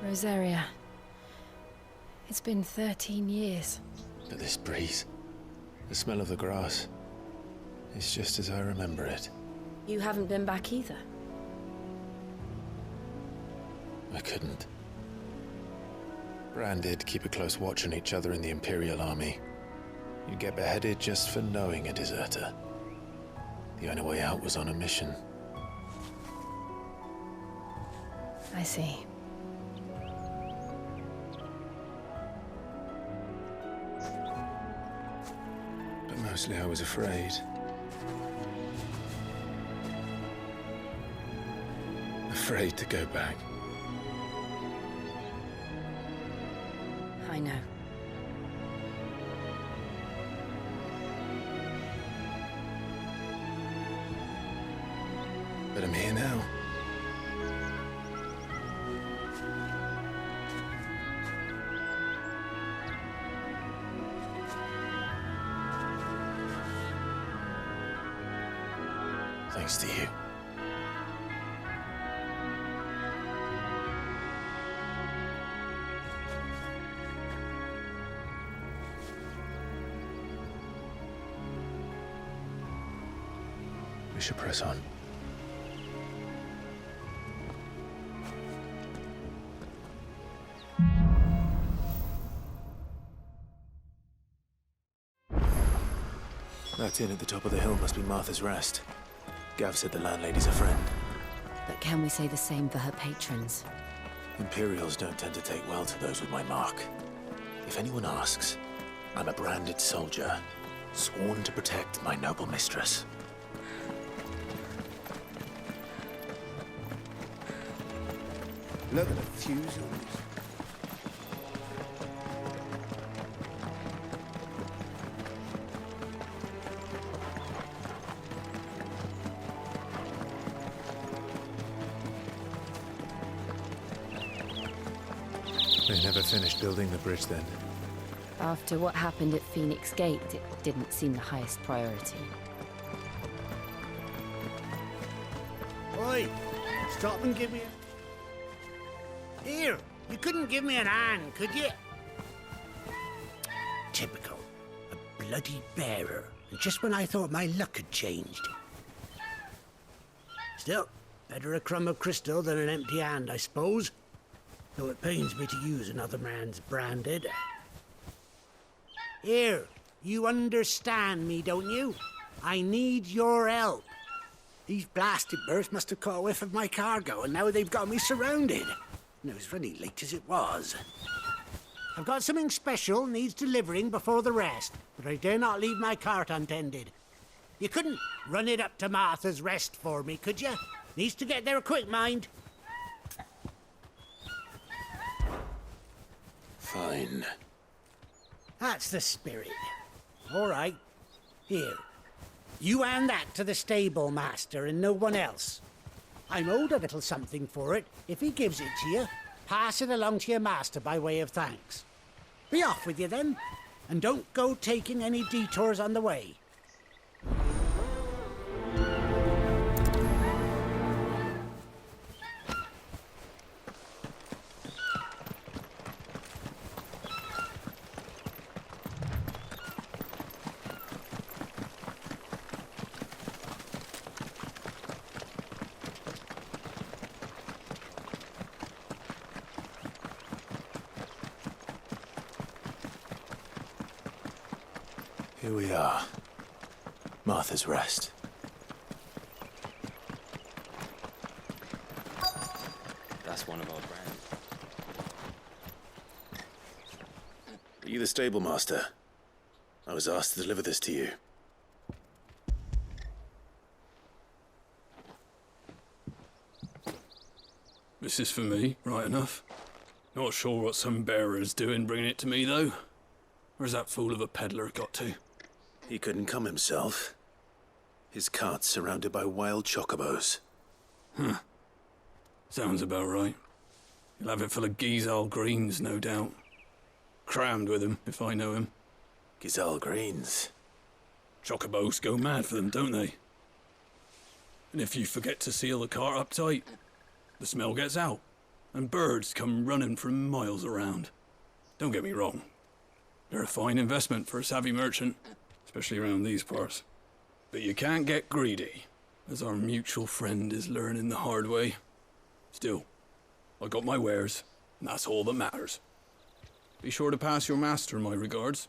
Rosaria. It's been 13 years. But this breeze, the smell of the grass, it's just as I remember it. You haven't been back either? I couldn't. Branded, keep a close watch on each other in the Imperial Army. You'd get beheaded just for knowing a deserter. The only way out was on a mission. I see. But mostly I was afraid. Afraid to go back. I know. But I'm here now. Thanks to you. We should press on. That inn at the top of the hill must be Martha's Rest. Gav said the landlady's a friend. But can we say the same for her patrons? Imperials don't tend to take well to those with my mark. If anyone asks, I'm a branded soldier, sworn to protect my noble mistress. Look at the fuse on this. They never finished building the bridge then. After what happened at Phoenix Gate, it didn't seem the highest priority. Oi! Stop and give me a... Here! You couldn't give me an hand, could you? Typical. A bloody bearer. And just when I thought my luck had changed. Still, better a crumb of crystal than an empty hand, I suppose. Though it pains me to use another man's branded. Here, you understand me, don't you? I need your help. These blasted birds must have caught a whiff of my cargo, and now they've got me surrounded. And it was really late as it was. I've got something special needs delivering before the rest, but I dare not leave my cart untended. You couldn't run it up to Martha's Rest for me, could you? Needs to get there quick, mind. Fine. That's the spirit. All right. Here. You hand that to the stable master and no one else. I'm owed a little something for it. If he gives it to you, pass it along to your master by way of thanks. Be off with you then, and don't go taking any detours on the way. Here we are. Martha's Rest. That's one of our brands. Are you the stable master? I was asked to deliver this to you. This is for me, right enough. Not sure what some bearer's doing bringing it to me, though. Where's that fool of a peddler got to? He couldn't come himself. His cart's surrounded by wild chocobos. Huh. Sounds about right. He'll have it full of Gizal greens, no doubt. Crammed with him, if I know him. Gizal greens. Chocobos go mad for them, don't they? And if you forget to seal the cart up tight, the smell gets out. and birds come running from miles around. Don't get me wrong. They're a fine investment for a savvy merchant, especially around these parts. But you can't get greedy, as our mutual friend is learning the hard way. Still, I got my wares, and that's all that matters. Be sure to pass your master my regards.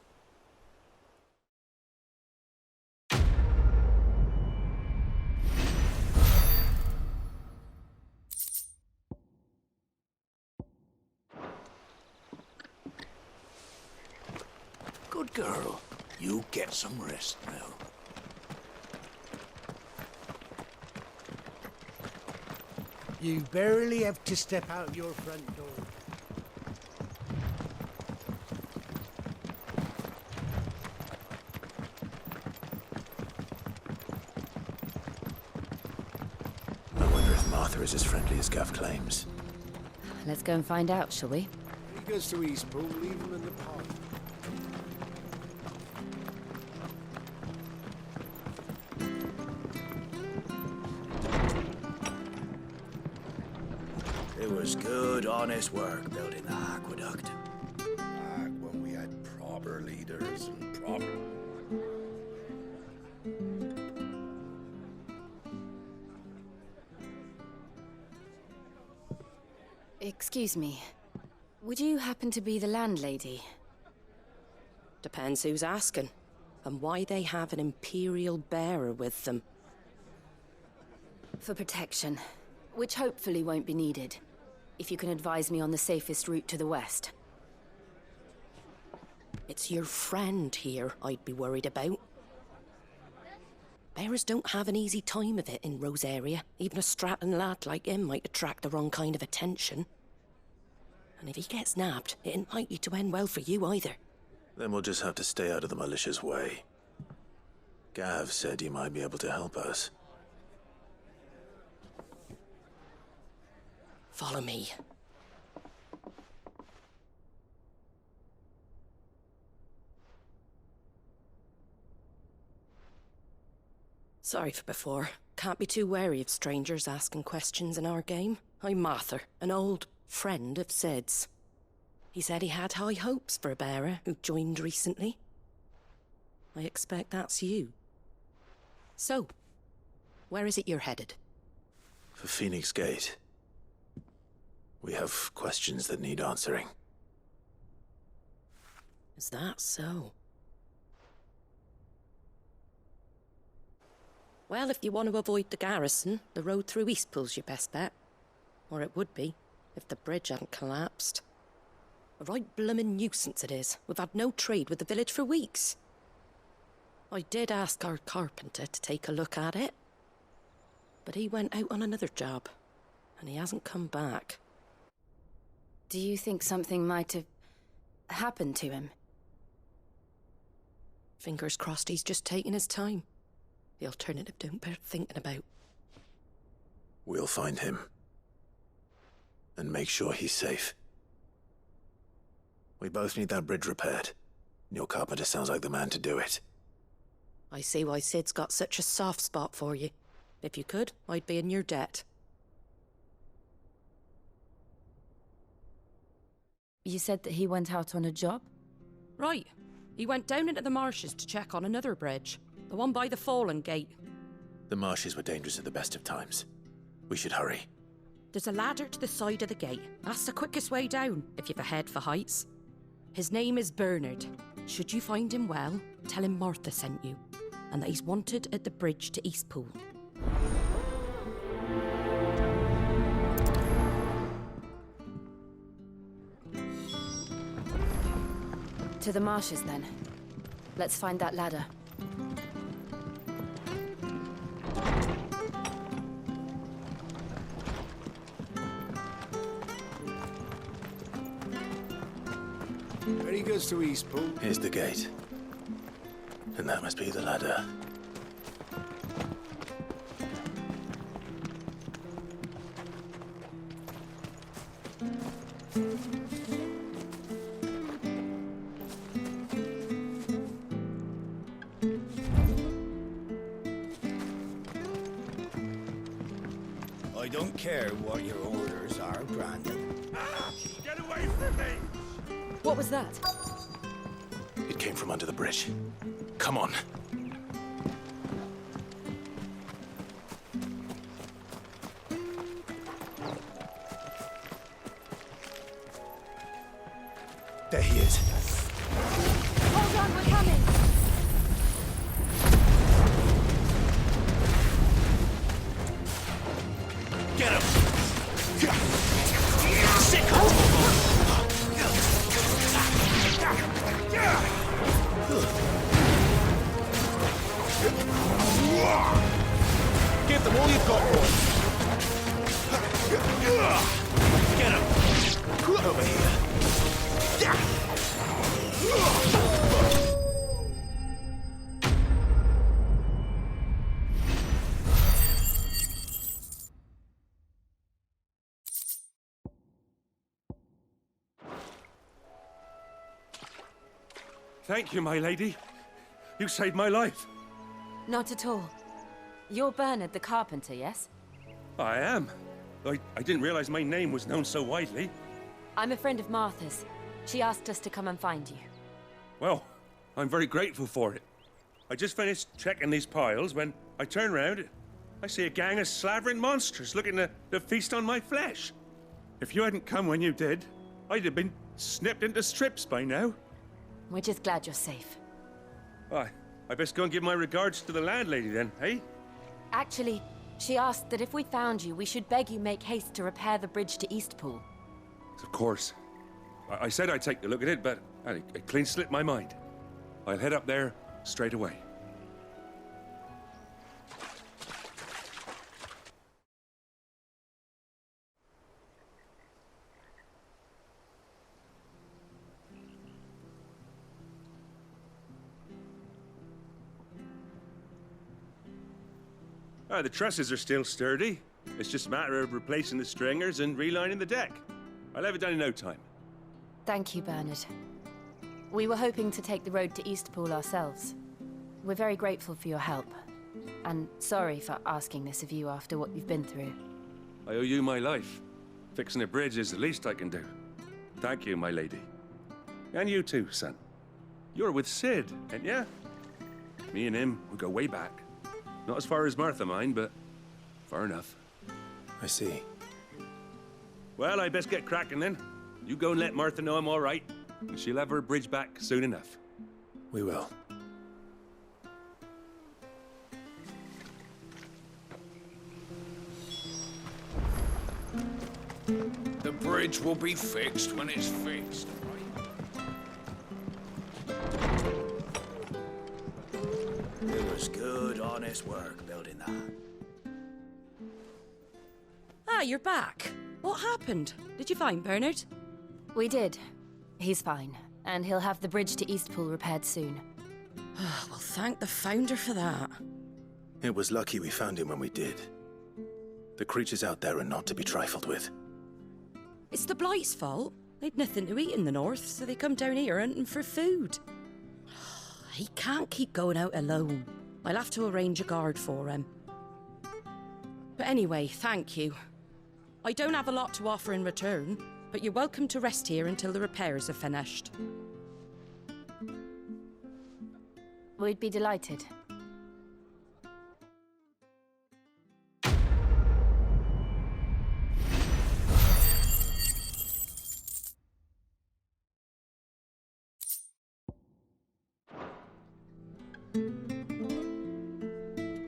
Good girl. You get some rest now. You barely have to step out your front door. I wonder if Martha is as friendly as Gav claims. Let's go and find out, shall we? He goes to Eastpool, leave him in the pod. It was good, honest work building the aqueduct. Back when we had proper leaders and proper... Excuse me. Would you happen to be the landlady? Depends who's asking, and why they have an Imperial bearer with them. For protection, which hopefully won't be needed. If you can advise me on the safest route to the west. It's your friend here I'd be worried about. Bearers don't have an easy time of it in Rose area. Even a Stratton lad like him might attract the wrong kind of attention. And if he gets nabbed, it ain't likely to end well for you either. Then we'll just have to stay out of the malicious way. Gav said he might be able to help us. Follow me. Sorry for before. Can't be too wary of strangers asking questions in our game. I'm Martha, an old friend of Sid's. He said he had high hopes for a bearer who joined recently. I expect that's you. So, where is it you're headed? For Phoenix Gate. We have questions that need answering. Is that so? Well, if you want to avoid the garrison, the road through Eastpool's your best bet. Or it would be, if the bridge hadn't collapsed. A right bloomin' nuisance it is. We've had no trade with the village for weeks. I did ask our carpenter to take a look at it. But he went out on another job, and he hasn't come back. Do you think something might have happened to him? Fingers crossed he's just taking his time. The alternative don't bear thinking about. We'll find him. And make sure he's safe. We both need that bridge repaired. Your carpenter sounds like the man to do it. I see why Sid's got such a soft spot for you. If you could, I'd be in your debt. You said that he went out on a job? Right. He went down into the marshes to check on another bridge. The one by the Fallen Gate. The marshes were dangerous at the best of times. We should hurry. There's a ladder to the side of the gate. That's the quickest way down, if you've a head for heights. His name is Bernard. Should you find him well, tell him Martha sent you, and that he's wanted at the bridge to Eastpool. To the marshes, then. Let's find that ladder. Where he goes to Eastpool. Here's the gate. And that must be the ladder. I don't care what your orders are, Brandon. Get away from me! What was that? It came from under the bridge. Come on. There he is. Hold on, we're coming! Get him! Sick! Give them all you've got, boy. Get him! Over here. Thank you, my lady. You saved my life. Not at all. You're Bernard the carpenter, yes? I am. I didn't realize my name was known so widely. I'm a friend of Martha's. She asked us to come and find you. Well, I'm very grateful for it. I just finished checking these piles when I turn around. I see a gang of slavering monsters looking to feast on my flesh. If you hadn't come when you did, I'd have been snipped into strips by now. We're just glad you're safe. I best go and give my regards to the landlady then, eh? Actually, she asked that if we found you, we should beg you make haste to repair the bridge to Eastpool. Of course. I said I'd take a look at it, but it clean slipped my mind. I'll head up there straight away. The trusses are still sturdy. It's just a matter of replacing the stringers and relining the deck. I'll have it done in no time. Thank you, Bernard. We were hoping to take the road to Eastpool ourselves. We're very grateful for your help. And sorry for asking this of you after what you've been through. I owe you my life. Fixing a bridge is the least I can do. Thank you, my lady. And you too, son. You're with Sid, ain't ya? Me and him, we go way back. Not as far as Martha, mind, but far enough. I see. Well, I best get cracking then. You go and let Martha know I'm all right, and she'll have her bridge back soon enough. We will. The bridge will be fixed when it's fixed. It was good, honest work building that. Ah, you're back. What happened? Did you find Bernard? We did. He's fine, and he'll have the bridge to Eastpool repaired soon. Well, thank the Founder for that. It was lucky we found him when we did. The creatures out there are not to be trifled with. It's the Blight's fault. They'd nothing to eat in the north, so they come down here hunting for food. He can't keep going out alone. I'll have to arrange a guard for him. But anyway, thank you. I don't have a lot to offer in return, but you're welcome to rest here until the repairs are finished. We'd be delighted.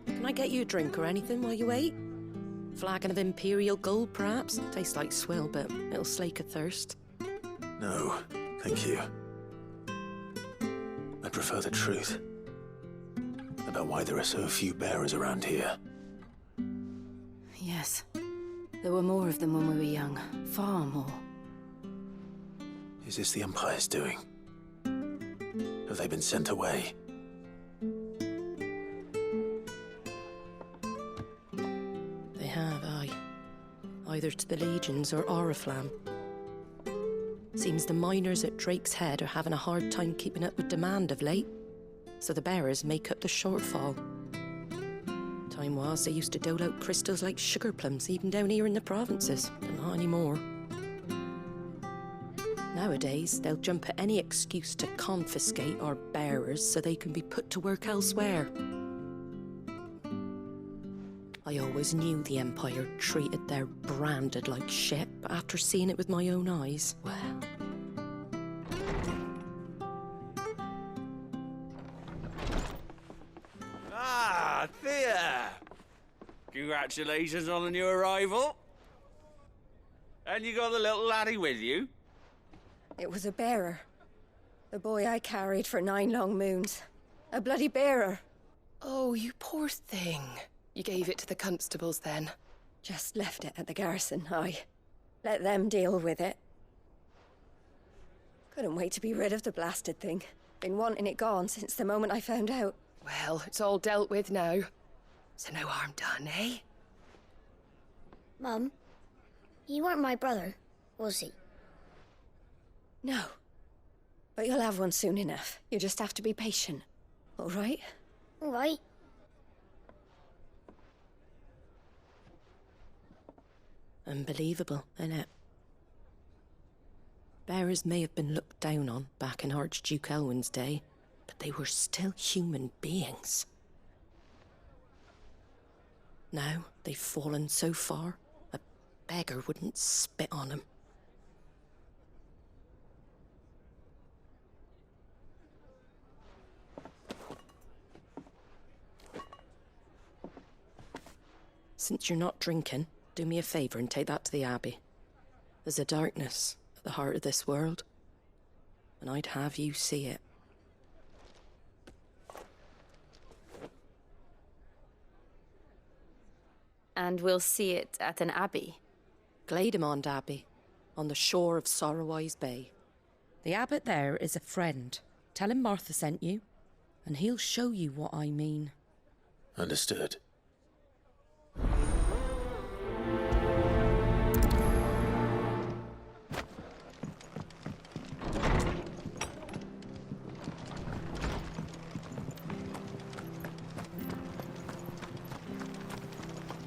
Can I get you a drink or anything while you wait? Flagon of Imperial Gold, perhaps? Tastes like swill, but it'll slake a thirst. No, thank you. I prefer the truth. About why there are so few bearers around here. Yes. There were more of them when we were young. Far more. Is this the Empire's doing? Have they been sent away? They have, aye. Either to the Legions or Oriflamme. Seems the miners at Drake's Head are having a hard time keeping up with demand of late, so the bearers make up the shortfall. Time was they used to dole out crystals like sugar plums even down here in the provinces, but not anymore. Nowadays, they'll jump at any excuse to confiscate our bearers so they can be put to work elsewhere. I always knew the Empire treated their branded like shit, but after seeing it with my own eyes, well... Ah, Thea! Congratulations on the new arrival. And you got the little laddie with you? It was a bearer. The boy I carried for 9 long moons. A bloody bearer. Oh, you poor thing. You gave it to the constables then? Just left it at the garrison, I let them deal with it. Couldn't wait to be rid of the blasted thing. Been wanting it gone since the moment I found out. Well, it's all dealt with now. So no harm done, eh? Mum, he weren't my brother, was he? No. But you'll have one soon enough. You just have to be patient. All right? All right. Unbelievable, innit? Bearers may have been looked down on back in Archduke Elwin's day, but they were still human beings. Now they've fallen so far, a beggar wouldn't spit on them. Since you're not drinking, do me a favour and take that to the Abbey. There's a darkness at the heart of this world, and I'd have you see it. And we'll see it at an abbey? Glademond Abbey, on the shore of Sorrowise Bay. The abbot there is a friend. Tell him Martha sent you, and he'll show you what I mean. Understood.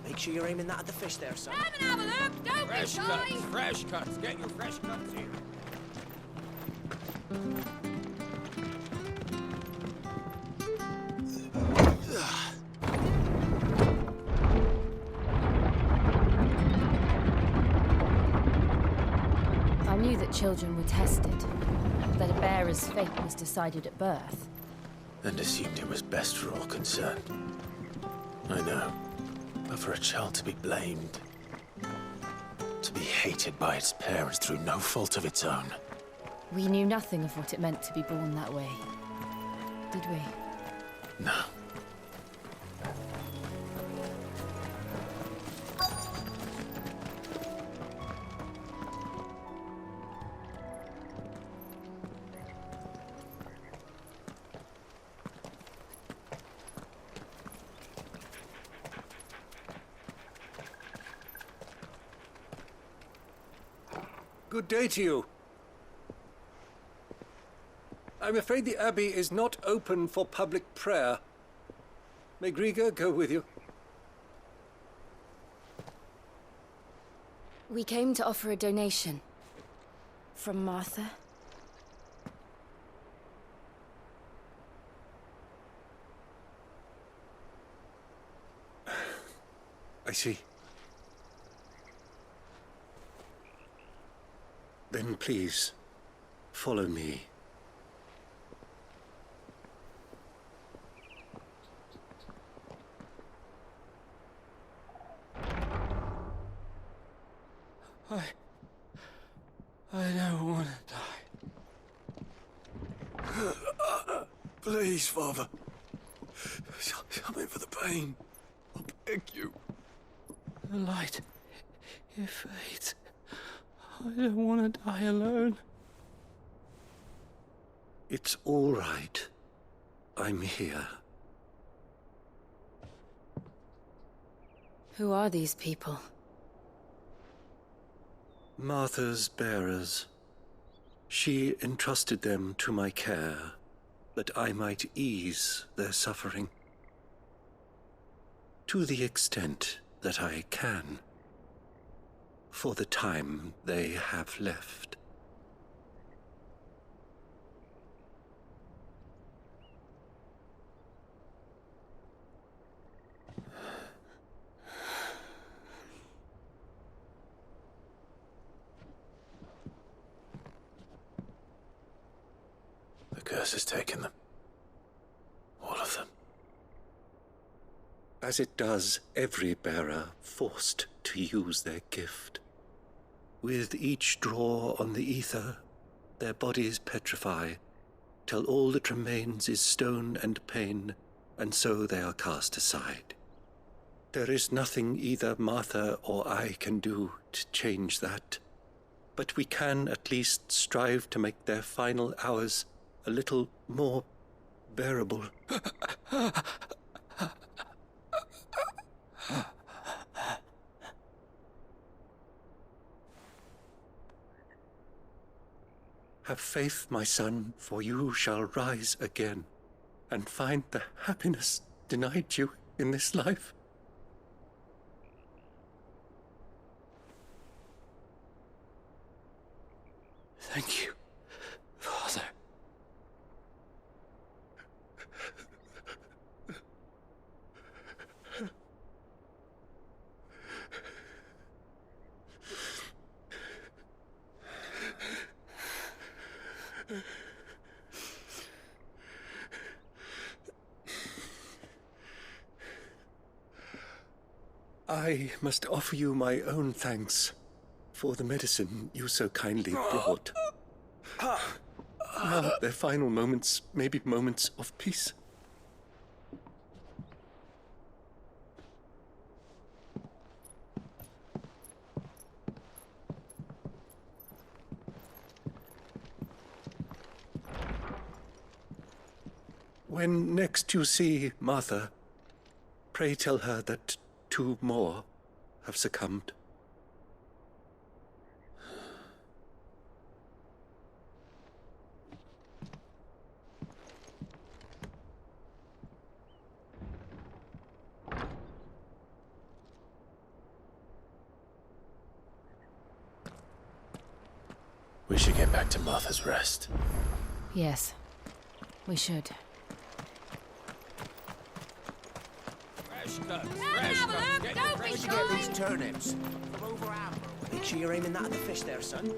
Make sure you're aiming that at the fish there, son. Come and have a look! Don't be shy! Fresh cuts. Get your fresh cuts here. I knew that children were tested, that a bearer's fate was decided at birth. And assumed it was best for all concerned. I know. But for a child to be blamed, to be hated by its parents through no fault of its own. We knew nothing of what it meant to be born that way, did we? No. Good day to you. I'm afraid the Abbey is not open for public prayer. May Griga go with you? We came to offer a donation. From Martha. I see. Then please, follow me. I don't want to die. Please, Father. Something for the pain. I beg you. The light, it fades. I don't want to die alone. It's all right. I'm here. Who are these people? Martha's bearers. She entrusted them to my care, that I might ease their suffering. To the extent that I can. For the time they have left. curse has taken them. All of them. As it does every bearer forced to use their gift. With each draw on the ether, their bodies petrify, till all that remains is stone and pain, and so they are cast aside. There is nothing either Martha or I can do to change that, but we can at least strive to make their final hours a little more bearable. Have faith, my son, for you shall rise again, and find the happiness denied you in this life. Thank you, Father. I must offer you my own thanks for the medicine you so kindly brought. Now their final moments may be moments of peace. When next you see Martha, pray tell her that 2 more have succumbed. We should get back to Martha's Rest. Yes, we should. Where'd you get these turnips? From over Amber. Make sure you're aiming that at the fish there, son.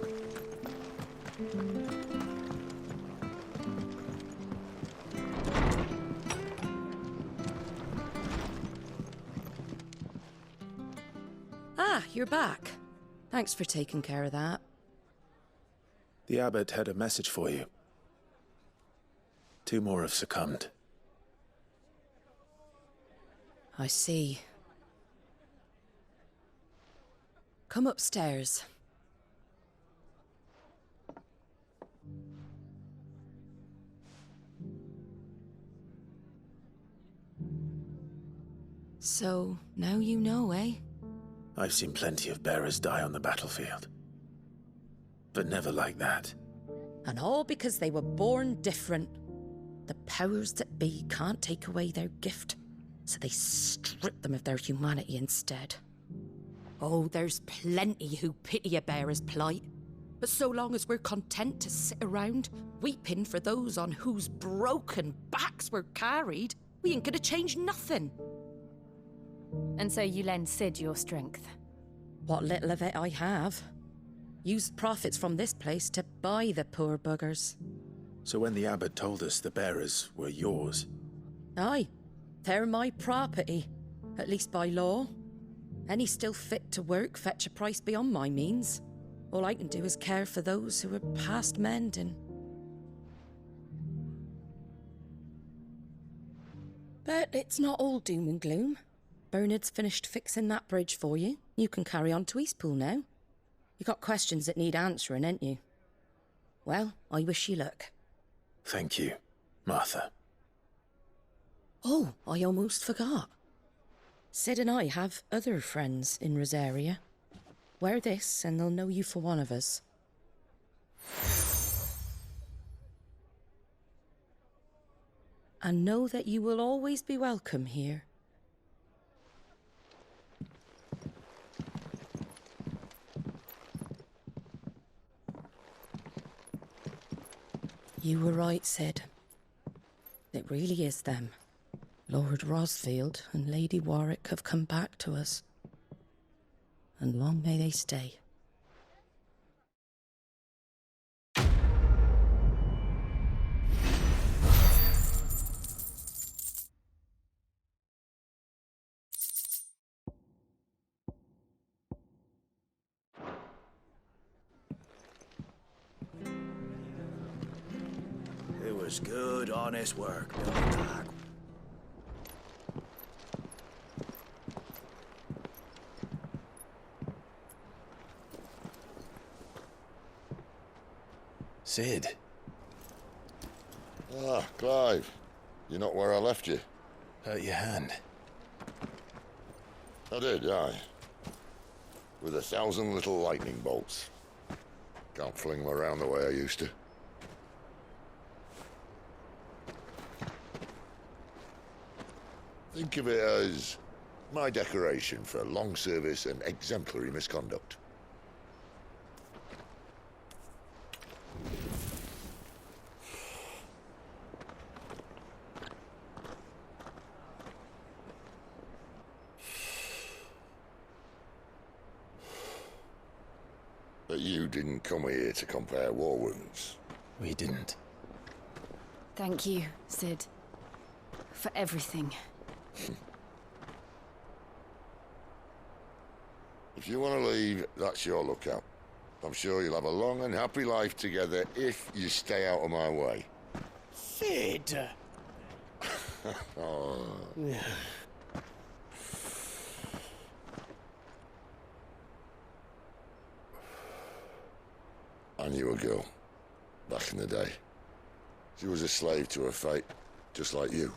Ah, you're back. Thanks for taking care of that. The abbot had a message for you. 2 more have succumbed. I see. Come upstairs. So, now you know, eh? I've seen plenty of bearers die on the battlefield. But never like that. And all because they were born different. The powers that be can't take away their gift, so they strip them of their humanity instead. Oh, there's plenty who pity a bearer's plight. But so long as we're content to sit around, weeping for those on whose broken backs we're carried, we ain't gonna change nothing. And so you lend Sid your strength? What little of it I have. Used profits from this place to buy the poor buggers. So when the abbot told us the bearers were yours... Aye, they're my property, at least by law. Any still fit to work fetch a price beyond my means. All I can do is care for those who are past mending. But it's not all doom and gloom. Bernard's finished fixing that bridge for you. You can carry on to Eastpool now. You got questions that need answering, ain't you? Well, I wish you luck. Thank you, Martha. Oh, I almost forgot. Sid and I have other friends in Rosaria. Wear this and they'll know you for one of us. And know that you will always be welcome here. You were right, Sid. It really is them. Lord Rosfield and Lady Warwick have come back to us. And long may they stay. was good, honest work. Building tag. Sid. Ah, Clive. You're not where I left you. Hurt your hand. I did, aye. With 1,000 little lightning bolts. Can't fling them around the way I used to. Think of it as my decoration for long service and exemplary misconduct. But you didn't come here to compare war wounds. We didn't. Thank you, Sid. For everything. If you want to leave, that's your lookout. I'm sure you'll have a long and happy life together if you stay out of my way. Sid! Oh. I knew a girl, back in the day. She was a slave to her fate, just like you.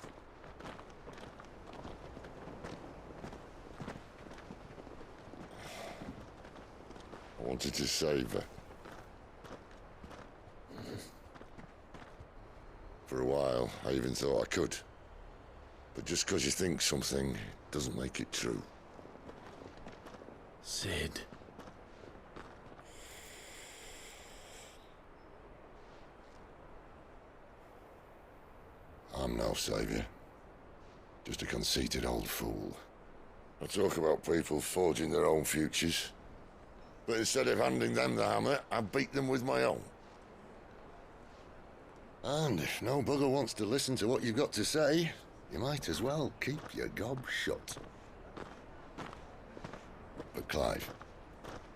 I wanted to save her. For a while, I even thought I could. But just because you think something doesn't make it true. Sid. I'm no savior. Just a conceited old fool. I talk about people forging their own futures. But instead of handing them the hammer, I beat them with my own. And if no bugger wants to listen to what you've got to say, you might as well keep your gob shut. But Clive,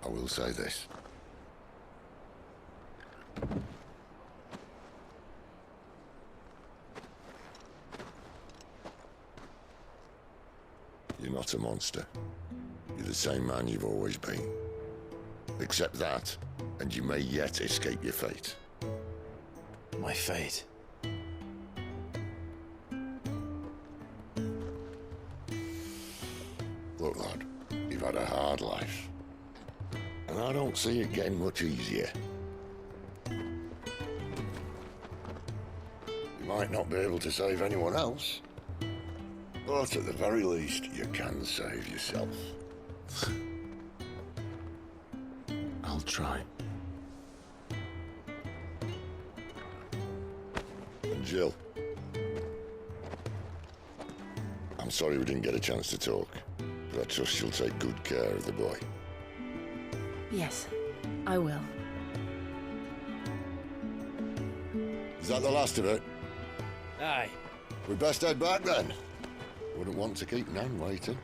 I will say this. You're not a monster. You're the same man you've always been. Accept that, and you may yet escape your fate. My fate? Look, lad, you've had a hard life. And I don't see it getting much easier. You might not be able to save anyone else, but at the very least, you can save yourself. I'll try. And Jill, I'm sorry we didn't get a chance to talk, but I trust you'll take good care of the boy. Yes, I will. Is that the last of it? Aye. We best head back then. Wouldn't want to keep Nan waiting.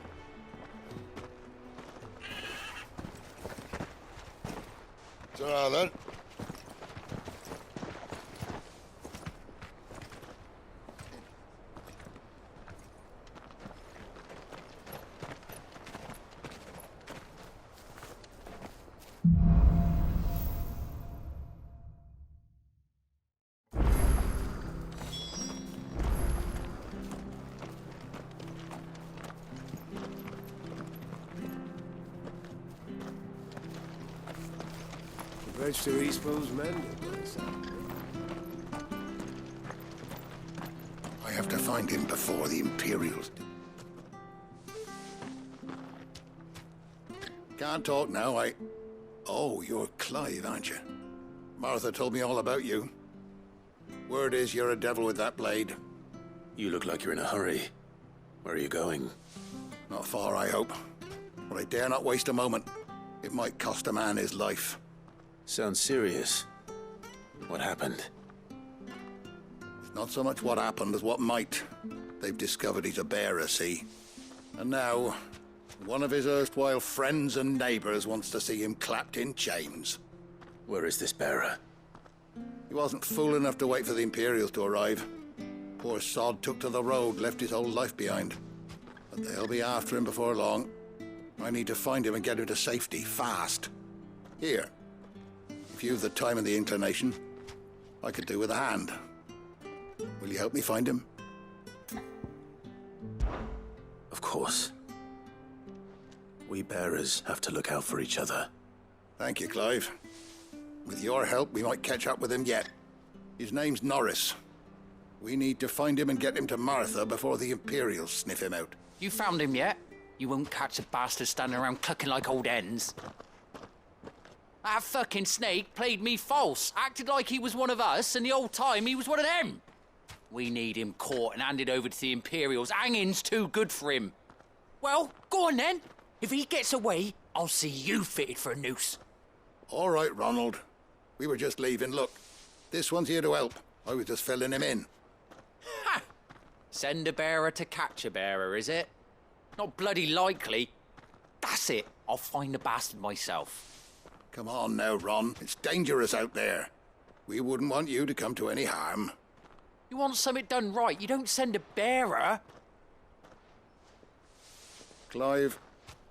Ta-ra then. Bridge to Eastpool's mended. I have to find him before the Imperials do. Can't talk now, Oh, you're Clive, aren't you? Martha told me all about you. Word is you're a devil with that blade. You look like you're in a hurry. Where are you going? Not far, I hope. But I dare not waste a moment. It might cost a man his life. Sounds serious. What happened? It's not so much what happened as what might. They've discovered he's a bearer, see? And now, one of his erstwhile friends and neighbors wants to see him clapped in chains. Where is this bearer? He wasn't fool enough to wait for the Imperials to arrive. Poor sod took to the road, left his whole life behind. But they'll be after him before long. I need to find him and get him to safety, fast. Here. If you've the time and the inclination, I could do with a hand. Will you help me find him? Of course. We bearers have to look out for each other. Thank you, Clive. With your help, we might catch up with him yet. His name's Norris. We need to find him and get him to Martha before the Imperials sniff him out. You found him yet? You won't catch a bastard standing around clucking like old hens. That fucking snake played me false, acted like he was one of us, and the whole time he was one of them. We need him caught and handed over to the Imperials. Hanging's too good for him. Well, go on then. If he gets away, I'll see you fitted for a noose. All right, Ronald. We were just leaving. Look, this one's here to help. I was just filling him in. Ha! Send a bearer to catch a bearer, is it? Not bloody likely. That's it. I'll find the bastard myself. Come on now, Ron. It's dangerous out there. We wouldn't want you to come to any harm. You want something done right, you don't send a bearer. Clive,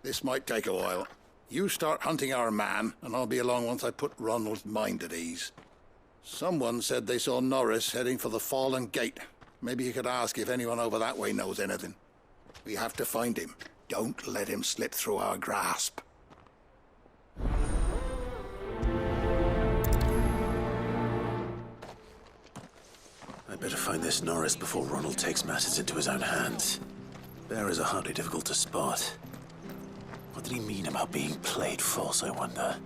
this might take a while. You start hunting our man, and I'll be along once I put Ronald's mind at ease. Someone said they saw Norris heading for the Fallen Gate. Maybe you could ask if anyone over that way knows anything. We have to find him. Don't let him slip through our grasp. I'd better find this Norris before Ronald takes matters into his own hands. Bearers are hardly difficult to spot. What did he mean about being played false, I wonder?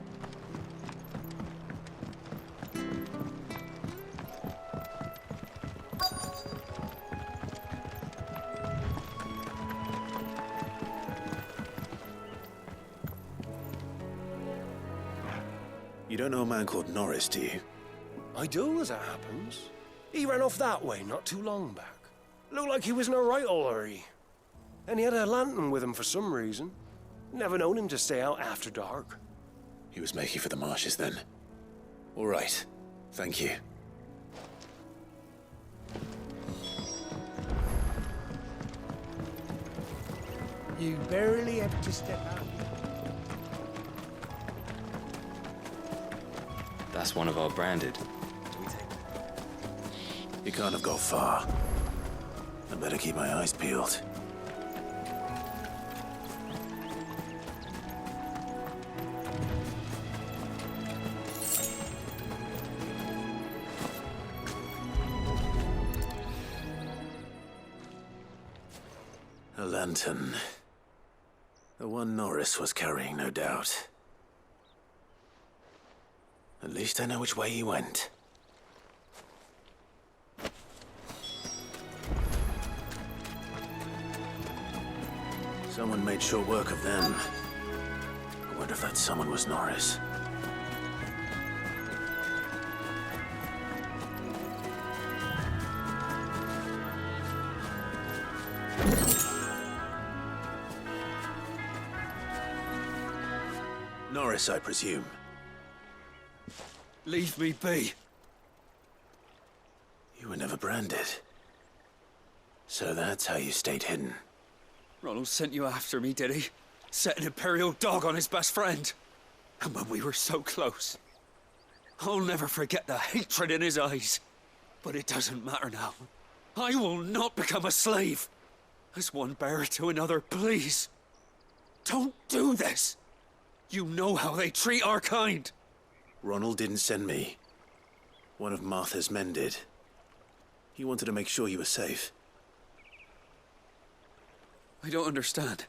You don't know a man called Norris, do you? I do, as it happens. He ran off that way not too long back. Looked like he was in a right old hurry. And he had a lantern with him for some reason. Never known him to stay out after dark. He was making for the marshes then. All right. Thank you. You barely have to step out. That's one of our branded. You can't have got far. I better keep my eyes peeled. A lantern. The one Norris was carrying, no doubt. At least I know which way he went. Someone made short work of them. I wonder if that someone was Norris. Norris, I presume. Leave me be. You were never branded. So that's how you stayed hidden. Ronald sent you after me, did he? Set an Imperial dog on his best friend. And when we were so close. I'll never forget the hatred in his eyes. But it doesn't matter now. I will not become a slave. As one bearer to another, please. Don't do this. You know how they treat our kind. Ronald didn't send me. One of Martha's men did. He wanted to make sure you were safe. I don't understand.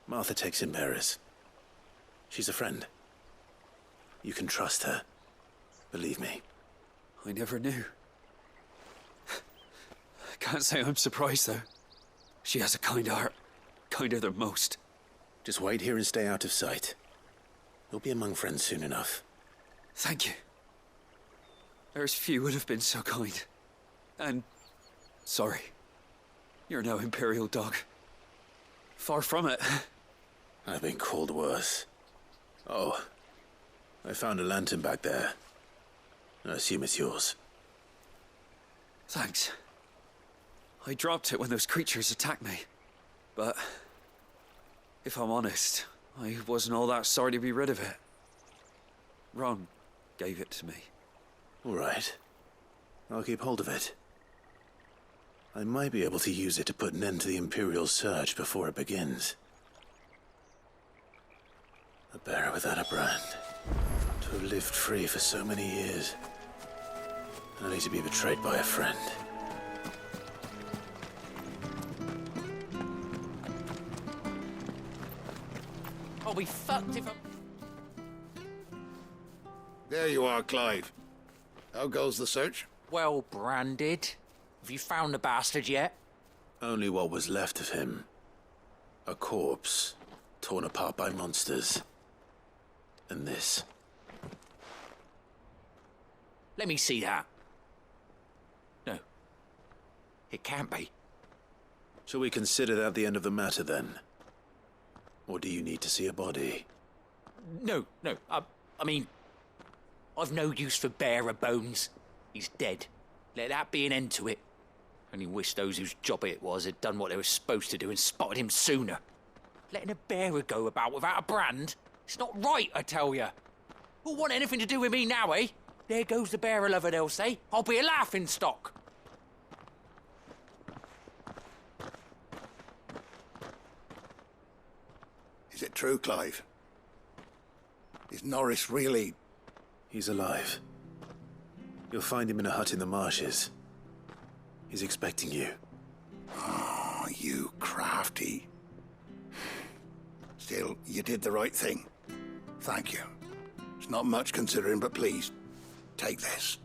Martha takes in bearers. She's a friend. You can trust her. Believe me. I never knew. I can't say I'm surprised, though. She has a kind heart. Kinder than most. Just wait here and stay out of sight. You'll be among friends soon enough. Thank you. There's few would have been so kind. And... sorry. You're no Imperial dog. Far from it. I've been called worse. Oh, I found a lantern back there. I assume it's yours. Thanks. I dropped it when those creatures attacked me. But if I'm honest, I wasn't all that sorry to be rid of it. Ron gave it to me. All right. I'll keep hold of it. I might be able to use it to put an end to the Imperial Surge before it begins. A bearer without a brand. To have lived free for so many years. Only to be betrayed by a friend. I'll be fucked if I'm... There you are, Clive. How goes the search? Well branded. Have you found the bastard yet? Only what was left of him. A corpse, torn apart by monsters. And this. Let me see that. No. It can't be. Shall we consider that the end of the matter, then? Or do you need to see a body? No. I mean, I've no use for bearer bones. He's dead. Let that be an end to it. Only wish those whose job it was had done what they were supposed to do and spotted him sooner. Letting a bearer go about without a brand? It's not right, I tell you. Who'll want anything to do with me now, eh? There goes the bearer lover, they'll say. I'll be a laughingstock. Is it true, Clive? Is Norris really... He's alive. You'll find him in a hut in the marshes. He's expecting you. Oh, you crafty. Still, you did the right thing. Thank you. It's not much considering, but please, take this.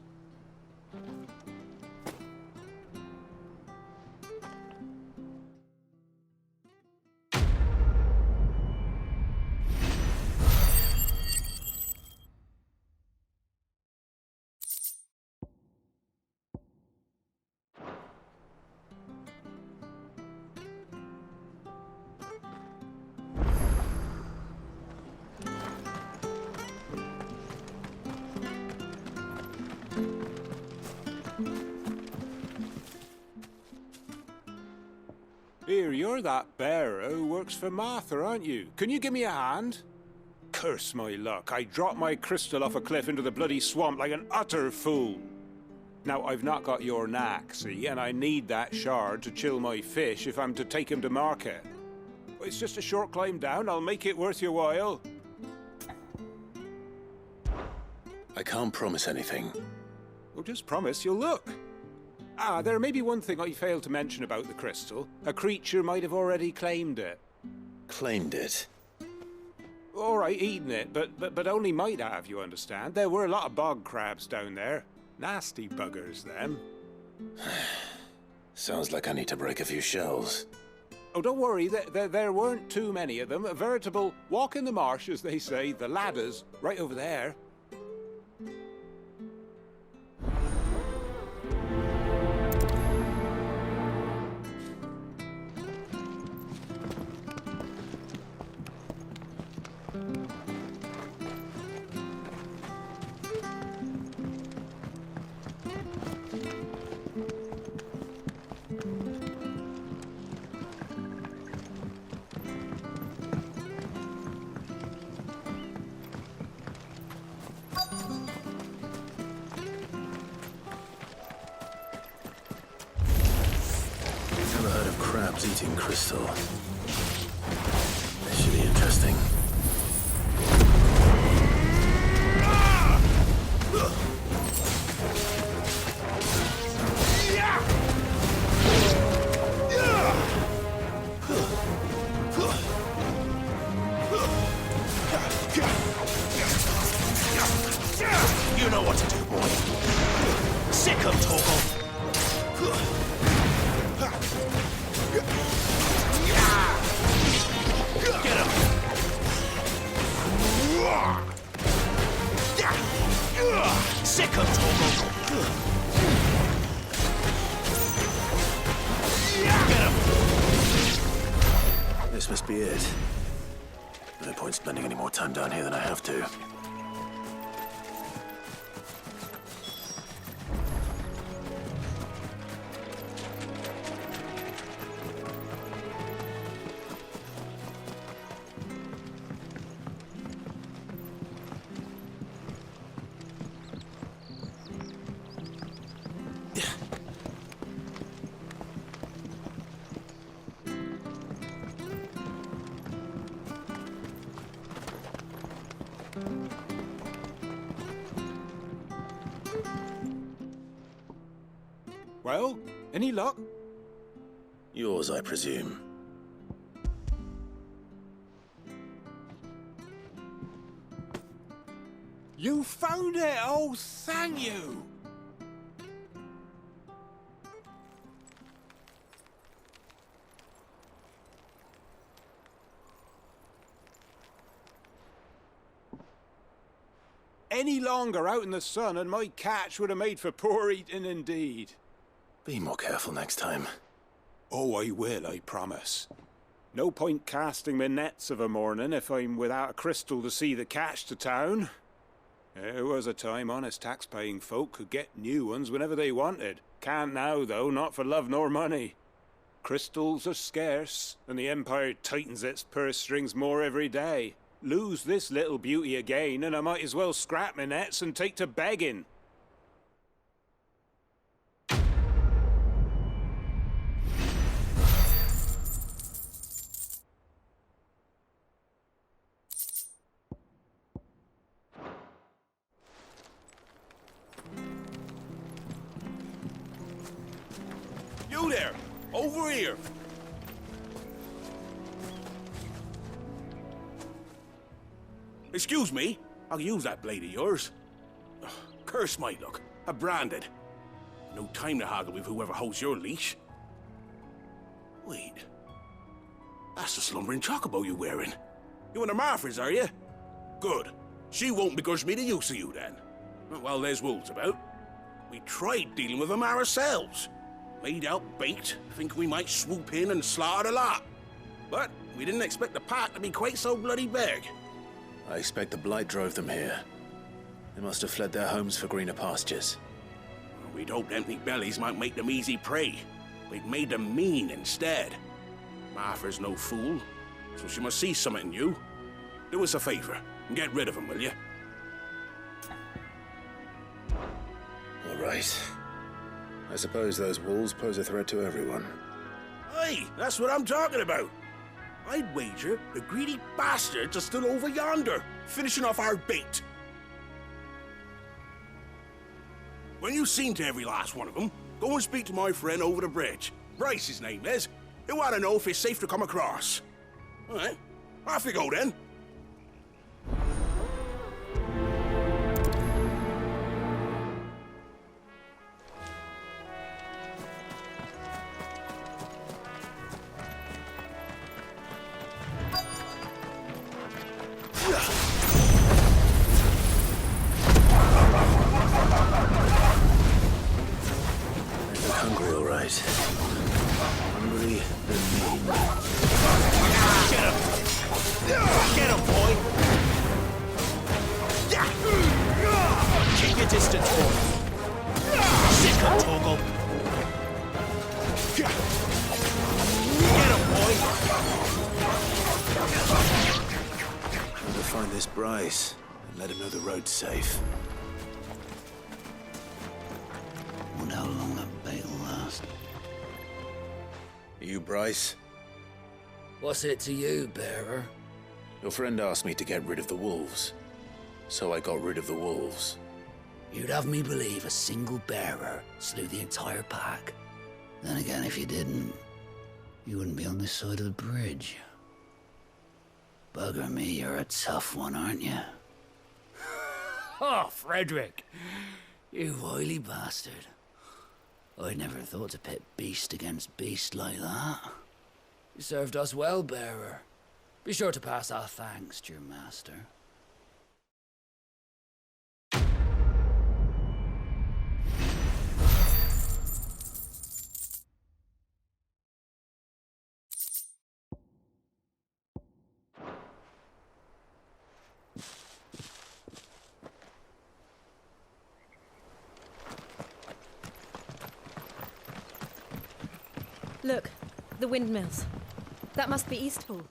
Here, you're that bearer who works for Martha, aren't you? Can you give me a hand? Curse my luck. I dropped my crystal off a cliff into the bloody swamp like an utter fool. Now, I've not got your knack, see, and I need that shard to chill my fish if I'm to take him to market. It's just a short climb down. I'll make it worth your while. I can't promise anything. Well, just promise you'll look. Ah, there may be one thing I failed to mention about the crystal. A creature might have already claimed it. Claimed it? All right, eaten it, but only might have, you understand. There were a lot of bog crabs down there. Nasty buggers, them. Sounds like I need to break a few shells. Oh, don't worry, there weren't too many of them. A veritable walk in the marsh, as they say. The ladder's right over there. Eating crystal. This should be interesting. You know what to do, boy. Sick of Torgal. Get him! Sick of Torgal! Get him! This must be it. No point spending any more time down here than I have to. Well, any luck? Yours, I presume. You found it! Oh, thank you! Any longer out in the sun and my catch would have made for poor eating indeed. Be more careful next time. Oh, I will, I promise. No point casting my nets of a morning if I'm without a crystal to see the catch to town. There was a time honest tax-paying folk could get new ones whenever they wanted. Can't now, though, not for love nor money. Crystals are scarce, and the Empire tightens its purse strings more every day. Lose this little beauty again, and I might as well scrap my nets and take to begging. You there! Over here! Excuse me, I'll use that blade of yours. Ugh, curse my luck, I'm branded. No time to haggle with whoever holds your leash. Wait, that's the slumbering chocobo you're wearing. You one of Martha's, are you? Good. She won't begrudge me the use of you then. Well, there's wolves about. We tried dealing with them ourselves. Made out baked, think we might swoop in and slaughter the lot. But we didn't expect the pack to be quite so bloody big. I expect the blight drove them here. They must have fled their homes for greener pastures. We'd hoped empty bellies might make them easy prey. We'd made them mean instead. Martha's no fool, so she must see something in you. Do us a favor and get rid of them, will you? All right. I suppose those wolves pose a threat to everyone. Aye, that's what I'm talking about. I'd wager the greedy bastards are still over yonder, finishing off our bait. When you've seen to every last one of them, go and speak to my friend over the bridge. Bryce, his name is. He'll want to know if it's safe to come across. All right, off you go then. And let him know the road's safe. Wonder how long that bait will last. Are you Bryce? What's it to you, bearer? Your friend asked me to get rid of the wolves. So I got rid of the wolves. You'd have me believe a single bearer slew the entire pack. Then again, if you didn't, you wouldn't be on this side of the bridge. Bugger me, you're a tough one, aren't you? Oh, Frederick! You wily bastard. I'd never thought to pit beast against beast like that. You served us well, bearer. Be sure to pass our thanks to your master. Look, the windmills. That must be Eastpool.